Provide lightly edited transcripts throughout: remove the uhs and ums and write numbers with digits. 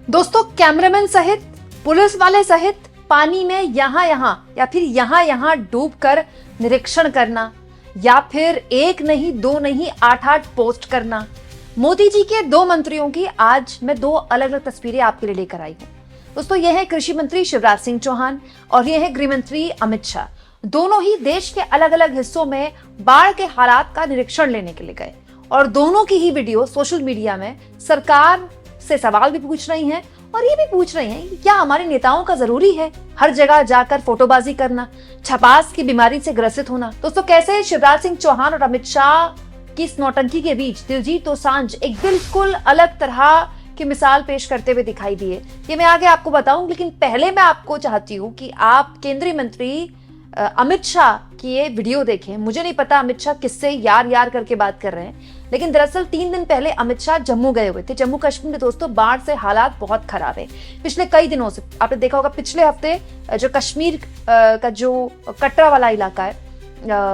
दोस्तों, कैमरामैन सहित पुलिस वाले सहित पानी में यहाँ या फिर यहाँ डूबकर निरीक्षण करना, या फिर एक नहीं दो नहीं 8-8 पोस्ट करना। मोदी जी के 2 मंत्रियों की आज मैं 2 अलग अलग तस्वीरें आपके लिए लेकर आई हूँ। दोस्तों, यह है कृषि मंत्री शिवराज सिंह चौहान और यह है गृह मंत्री अमित शाह। दोनों ही देश के अलग अलग हिस्सों में बाढ़ के हालात का निरीक्षण लेने के लिए गए और दोनों की ही वीडियो सोशल मीडिया में सरकार से सवाल भी पूछ रही हैं और ये भी पूछ रही हैं कि क्या हमारे नेताओं का जरूरी है हर जगह जाकर फोटोबाजी करना, छपास की बीमारी से ग्रसित होना। दोस्तों, कैसे शिवराज सिंह चौहान और अमित शाह की इस नौटंकी के बीच दिलजीत दोसांझ एक बिल्कुल अलग तरह की मिसाल पेश करते हुए दिखाई दिए, ये मैं आगे आपको बताऊं। लेकिन पहले मैं आपको चाहती हूँ कि आप केंद्रीय मंत्री अमित शाह की ये वीडियो देखें। मुझे नहीं पता अमित शाह किससे यार करके बात कर रहे हैं, लेकिन दरअसल 3 दिन पहले अमित शाह जम्मू गए हुए थे। जम्मू कश्मीर में दोस्तों बाढ़ से हालात बहुत खराब है पिछले कई दिनों से। आपने देखा होगा पिछले हफ्ते जो कश्मीर का जो कटरा वाला इलाका है,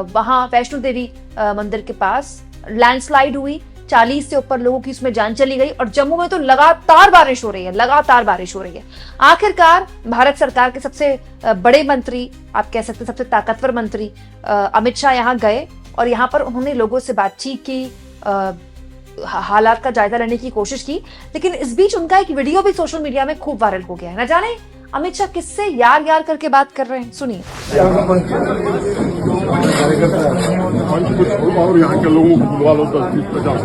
वहां वैष्णो देवी मंदिर के पास लैंडस्लाइड हुई, 40 से ऊपर लोगों की उसमें जान चली गई। और जम्मू में तो लगातार बारिश हो रही है। आखिरकार भारत सरकार के सबसे बड़े मंत्री, आप कह सकते हैं सबसे ताकतवर मंत्री अमित शाह यहाँ गए और यहाँ पर उन्होंने लोगों से बातचीत की, हालात का जायजा लेने की कोशिश की। लेकिन इस बीच उनका एक वीडियो भी सोशल मीडिया में खूब वायरल हो गया है। न जाने अमित शाह किससे यार करके बात कर रहे हैं, सुनिए। और यहाँ के लोगों को बुलवा लो 10-20-50।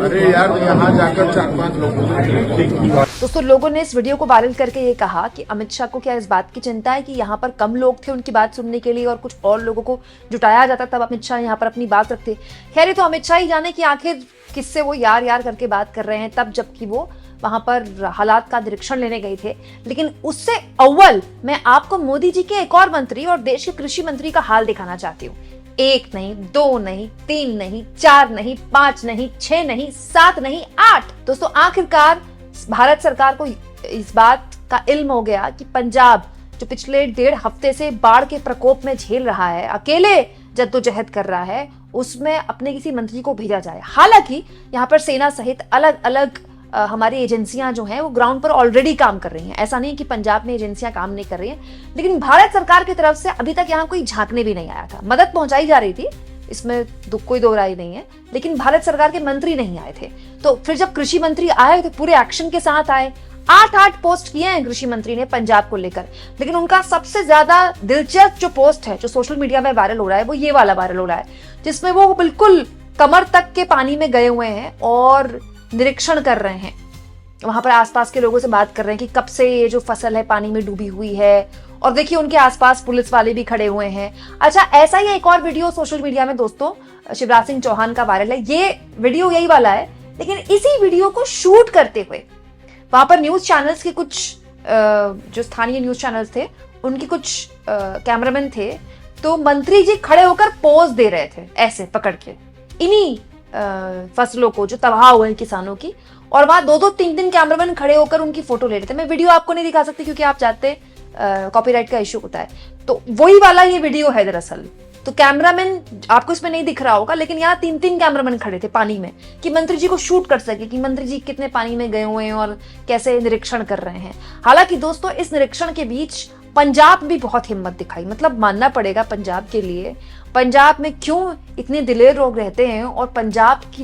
अरे यार, यहाँ जाकर 4-5 लोगों। दोस्तों, लोगों ने इस वीडियो को वायरल करके ये कहा कि अमित शाह को क्या इस बात की चिंता है कि यहाँ पर कम लोग थे उनकी बात सुनने के लिए और कुछ और लोगों को जुटाया जाता तब अमित शाह यहाँ पर अपनी बात रखते। खैर, ये तो अमित शाह ही जाने कि आखिर किससे वो यार करके बात कर रहे हैं, तब जबकि वो वहां पर हालात का निरीक्षण लेने गए थे। लेकिन उससे अव्वल मैं आपको मोदी जी के एक और मंत्री और देश के कृषि मंत्री का हाल दिखाना चाहती हूँ। 1 नहीं, 2 नहीं, 3 नहीं, 4 नहीं, 5 नहीं, 6 नहीं, 7 नहीं, 8। दोस्तों, आखिरकार भारत सरकार को इस बात का इल्म हो गया कि पंजाब जो पिछले 1.5 हफ्ते से बाढ़ के प्रकोप में झेल रहा है, अकेले जद्दोजहद कर रहा है, उसमें अपने किसी मंत्री को भेजा जाए। हालांकि यहाँ पर सेना सहित अलग अलग हमारी एजेंसियां जो हैं वो ग्राउंड पर ऑलरेडी काम कर रही हैं। ऐसा नहीं कि पंजाब में एजेंसियां काम नहीं कर रही हैं, लेकिन भारत सरकार की तरफ से अभी तक यहाँ कोई झांकने भी नहीं आया था। मदद पहुंचाई जा रही थी, इसमें कोई दो राय नहीं है, लेकिन भारत सरकार के मंत्री नहीं आए थे। तो फिर जब कृषि मंत्री आए तो पूरे एक्शन के साथ आए। 8-8 पोस्ट किए हैं कृषि मंत्री ने पंजाब को लेकर, लेकिन उनका सबसे ज्यादा दिलचस्प जो पोस्ट है जो सोशल मीडिया में वायरल हो रहा है वो ये वाला वायरल हो रहा है, जिसमें वो बिल्कुल कमर तक के पानी में गए हुए हैं और निरीक्षण कर रहे हैं। वहां पर आसपास के लोगों से बात कर रहे हैं कि कब से ये जो फसल है पानी में डूबी हुई है, और देखिए उनके आसपास पुलिस वाले भी खड़े हुए हैं। अच्छा, ऐसा ही एक और वीडियो सोशल मीडिया में दोस्तों शिवराज सिंह चौहान का वायरल है। ये वीडियो यही वाला है, लेकिन इसी वीडियो को शूट करते हुए वहां पर न्यूज चैनल्स के कुछ जो स्थानीय न्यूज चैनल्स थे उनके कुछ कैमरामैन थे, तो मंत्री जी खड़े होकर पोज दे रहे थे ऐसे पकड़ के इन्हीं फसलों को जो तबाह हुए हैं किसानों की, और वहां 2-2, 3-3 कैमरामैन खड़े होकर उनकी फोटो ले रहे थे। मैं वीडियो आपको नहीं दिखा सकती क्योंकि आप जानते कॉपीराइट का इश्यू होता है, तो वही वाला ये वीडियो है दरअसल। तो कैमरामैन आपको इसमें नहीं दिख रहा होगा, लेकिन यहाँ 3-3 कैमरामैन खड़े थे पानी में कि मंत्री जी को शूट कर सके कि मंत्री जी कितने पानी में गए हुए हैं और कैसे निरीक्षण कर रहे हैं। हालांकि दोस्तों, इस निरीक्षण के बीच पंजाब भी बहुत हिम्मत दिखाई, मतलब मानना पड़ेगा पंजाब के लिए। पंजाब में क्यों इतने दिलेर लोग रहते हैं और पंजाब की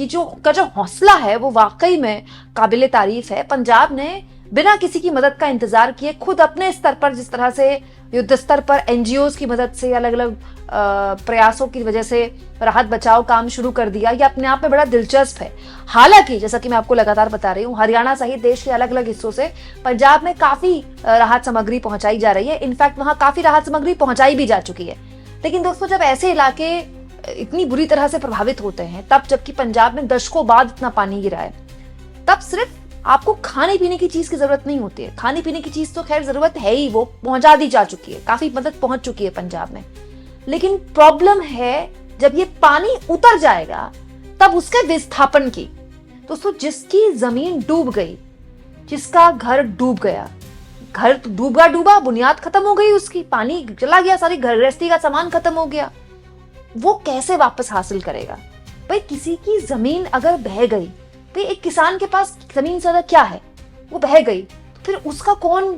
जो हौसला है वो वाकई में काबिले तारीफ है। पंजाब ने बिना किसी की मदद का इंतजार किए खुद अपने स्तर पर, जिस तरह से युद्ध स्तर पर एनजीओज की मदद से अलग अलग प्रयासों की वजह से राहत बचाव काम शुरू कर दिया, ये अपने आप में बड़ा दिलचस्प है। हालांकि जैसा कि मैं आपको लगातार बता रही हूँ, हरियाणा सहित देश के अलग अलग हिस्सों से पंजाब में काफी राहत सामग्री पहुंचाई जा रही है। इनफैक्ट वहां काफी राहत सामग्री पहुंचाई भी जा चुकी है। लेकिन दोस्तों, जब ऐसे इलाके इतनी बुरी तरह से प्रभावित होते हैं, तब जबकि पंजाब में दशकों बाद इतना पानी गिरा है, तब सिर्फ आपको खाने पीने की चीज की जरूरत नहीं होती है। खाने पीने की चीज तो खैर जरूरत है ही, वो पहुंचा दी जा चुकी है, काफी मदद पहुंच चुकी है पंजाब में। लेकिन प्रॉब्लम है जब ये पानी उतर जाएगा तब उसके विस्थापन की। दोस्तों, जिसकी जमीन डूब गई, जिसका घर डूब गया, घर तो डूबा, बुनियाद खत्म हो गई उसकी, पानी चला गया, सारी घर गृहस्थी का सामान खत्म हो गया, वो कैसे वापस हासिल करेगा? भाई, किसी की जमीन अगर बह गई भाई एक किसान के पास जमीन से ज्यादा क्या है, वो बह गई, तो फिर उसका कौन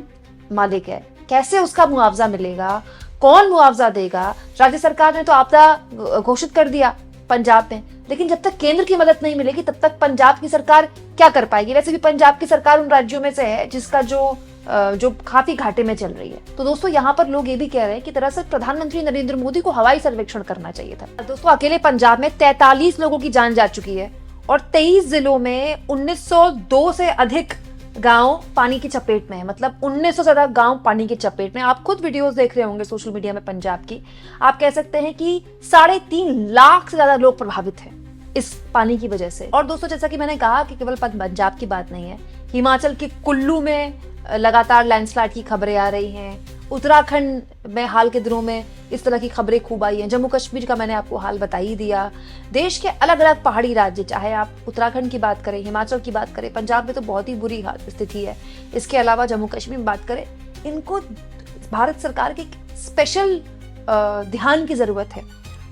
मालिक है, कैसे उसका मुआवजा मिलेगा, कौन मुआवजा देगा। राज्य सरकार ने तो आपदा घोषित कर दिया पंजाब में, लेकिन जब तक केंद्र की मदद नहीं मिलेगी तब तक पंजाब की सरकार क्या कर पाएगी। वैसे भी पंजाब की सरकार उन राज्यों में से है जिसका जो काफी घाटे में चल रही है। तो दोस्तों यहाँ पर लोग ये भी कह रहे हैं कि दरअसल प्रधानमंत्री नरेंद्र मोदी को हवाई सर्वेक्षण करना चाहिए था। दोस्तों अकेले पंजाब में 43 लोगों की जान जा चुकी है और 23 जिलों में 1902 से अधिक गांव पानी की चपेट में है। मतलब 1900 से ज्यादा गांव पानी की चपेट में। आप खुद वीडियोस देख रहे होंगे सोशल मीडिया में पंजाब की। आप कह सकते हैं कि 3.5 लाख से ज्यादा लोग प्रभावित हैं इस पानी की वजह से। और दोस्तों जैसा कि मैंने कहा कि केवल पंजाब की बात नहीं है, हिमाचल के कुल्लू में लगातार लैंडस्लाइड की खबरें आ रही हैं, उत्तराखंड में हाल के दिनों में इस तरह की खबरें खूब आई हैं, जम्मू कश्मीर का मैंने आपको हाल बता ही दिया। देश के अलग अलग पहाड़ी राज्य, चाहे आप उत्तराखंड की बात करें, हिमाचल की बात करें, पंजाब में तो बहुत ही बुरी स्थिति है। इसके अलावा जम्मू कश्मीर में बात करें, इनको भारत सरकार के स्पेशल ध्यान की जरूरत है।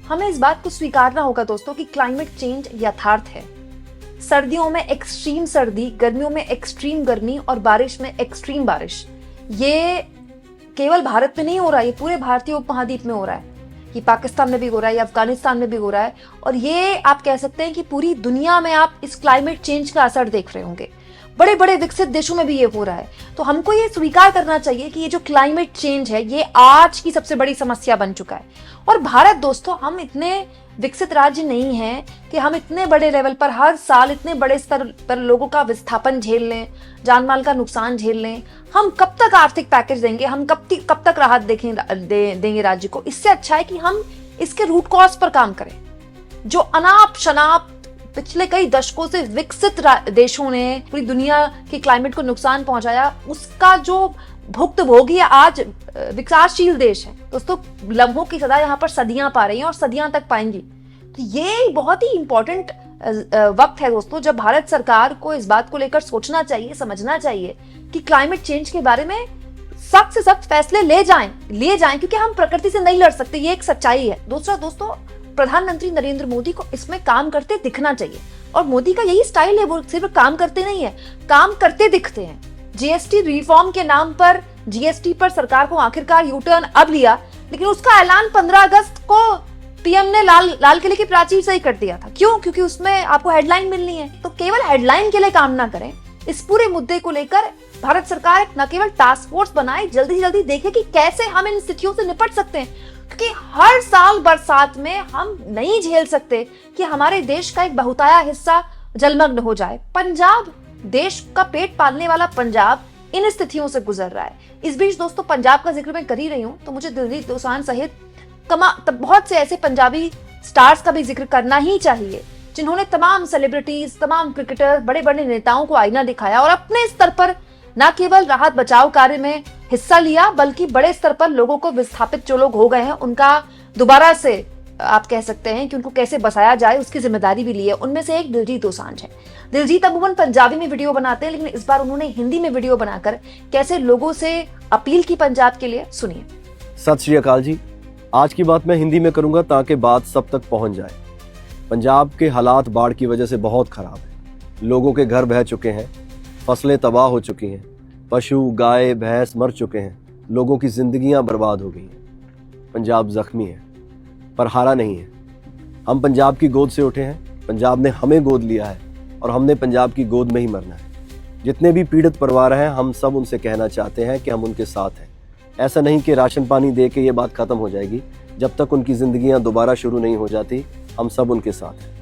हमें इस बात को स्वीकारना होगा दोस्तों कि क्लाइमेट चेंज यथार्थ है। सर्दियों में एक्सट्रीम सर्दी, गर्मियों में एक्सट्रीम गर्मी और बारिश में एक्सट्रीम बारिश, ये केवल भारत में नहीं हो रहा है, ये पूरे भारतीय उपमहाद्वीप में हो रहा है। ये पाकिस्तान में भी हो रहा है, ये अफगानिस्तान में भी हो रहा है, और ये आप कह सकते हैं कि पूरी दुनिया में आप इस क्लाइमेट चेंज का असर देख रहे होंगे। बड़े बड़े विकसित देशों में भी ये हो रहा है। तो हमको ये स्वीकार करना चाहिए कि ये जो क्लाइमेट चेंज है ये आज की सबसे बड़ी समस्या बन चुका है। और भारत दोस्तों, हम इतने विकसित राज्य नहीं हैं कि हम इतने बड़े लेवल पर हर साल इतने बड़े स्तर पर लोगों का विस्थापन झेल लें, जान माल का नुकसान झेल लें। हम कब तक आर्थिक पैकेज देंगे, हम कब तक राहत देंगे राज्य को। इससे अच्छा है कि हम इसके रूट कॉज पर काम करें। जो अनाप शनाप पिछले कई दशकों से विकसित देशों ने पूरी दुनिया की क्लाइमेट को नुकसान पहुंचाया, उसका जो भुक्तभोगी आज विकासशील देश है। दोस्तों लम्हों की सदा यहाँ पर सदियां पा रही हैं और सदियां तक पाएंगी। तो ये बहुत ही इंपॉर्टेंट वक्त है दोस्तों, जब भारत सरकार को इस बात को लेकर सोचना चाहिए, समझना चाहिए कि क्लाइमेट चेंज के बारे में सख्त से सख्त फैसले ले जाएं, क्योंकि हम प्रकृति से नहीं लड़ सकते, ये एक सच्चाई है। दूसरा दोस्तों, प्रधानमंत्री नरेंद्र मोदी को इसमें काम करते दिखना चाहिए। और मोदी का यही स्टाइल है, वो सिर्फ काम करते नहीं है, काम करते दिखते हैं। जीएसटी रिफॉर्म के नाम पर जीएसटी पर सरकार को आखिरकार यू टर्न अब लिया, लेकिन उसका ऐलान 15 अगस्त को पीएम ने लाल किले की प्राचीर से ही कर दिया था। क्यों? क्योंकि उसमें आपको हेडलाइन मिलनी है। तो केवल हेडलाइन के लिए काम ना करें, इस पूरे मुद्दे को लेकर भारत सरकार न केवल टास्क फोर्स बनाए, जल्दी से जल्दी देखे कि कैसे हम इन स्थितियों से निपट सकते हैं। क्योंकि हर साल बरसात में हम नहीं झेल सकते कि हमारे देश का एक बहुताया हिस्सा जलमग्न हो जाए। पंजाब, देश का पेट पालने वाला पंजाब, इन स्थितियों से गुजर रहा है। इस बीच दोस्तों पंजाब का जिक्र मैं कर ही रही हूँ, तो मुझे दिलजीत दोसांझ सहित बहुत से ऐसे पंजाबी स्टार्स का भी जिक्र करना ही चाहिए, जिन्होंने तमाम सेलिब्रिटीज, तमाम क्रिकेटर, बड़े बड़े नेताओं को आईना दिखाया और अपने स्तर पर न केवल राहत बचाव कार्य में हिस्सा लिया, बल्कि बड़े स्तर पर लोगों को विस्थापित जो लोग हो गए हैं उनका दोबारा से आप कह सकते हैं कि उनको कैसे बसाया जाए उसकी जिम्मेदारी भी ली है। उनमें से एक दिलजीत दोसांझ है। दिलजीत अमूमन पंजाबी में वीडियो बनाते हैं, लेकिन इस बार उन्होंने हिंदी में वीडियो बनाकर कैसे लोगों से अपील की पंजाब के लिए, सुनिए। सत श्री अकाल जी। आज की बात मैं हिंदी में करूंगा ताकि बात सब तक पहुंच जाए। पंजाब के हालात बाढ़ की वजह से बहुत खराब है। लोगों के घर बह चुके हैं, फसलें तबाह हो चुकी हैं, पशु गाय भैंस मर चुके हैं, लोगों की जिंदगियां बर्बाद हो गई हैं। पंजाब जख्मी है पर हारा नहीं है। हम पंजाब की गोद से उठे हैं, पंजाब ने हमें गोद लिया है और हमने पंजाब की गोद में ही मरना है। जितने भी पीड़ित परिवार हैं, हम सब उनसे कहना चाहते हैं कि हम उनके साथ हैं। ऐसा नहीं कि राशन पानी दे के ये बात खत्म हो जाएगी। जब तक उनकी जिंदगियां दोबारा शुरू नहीं हो जाती, हम सब उनके साथ हैं।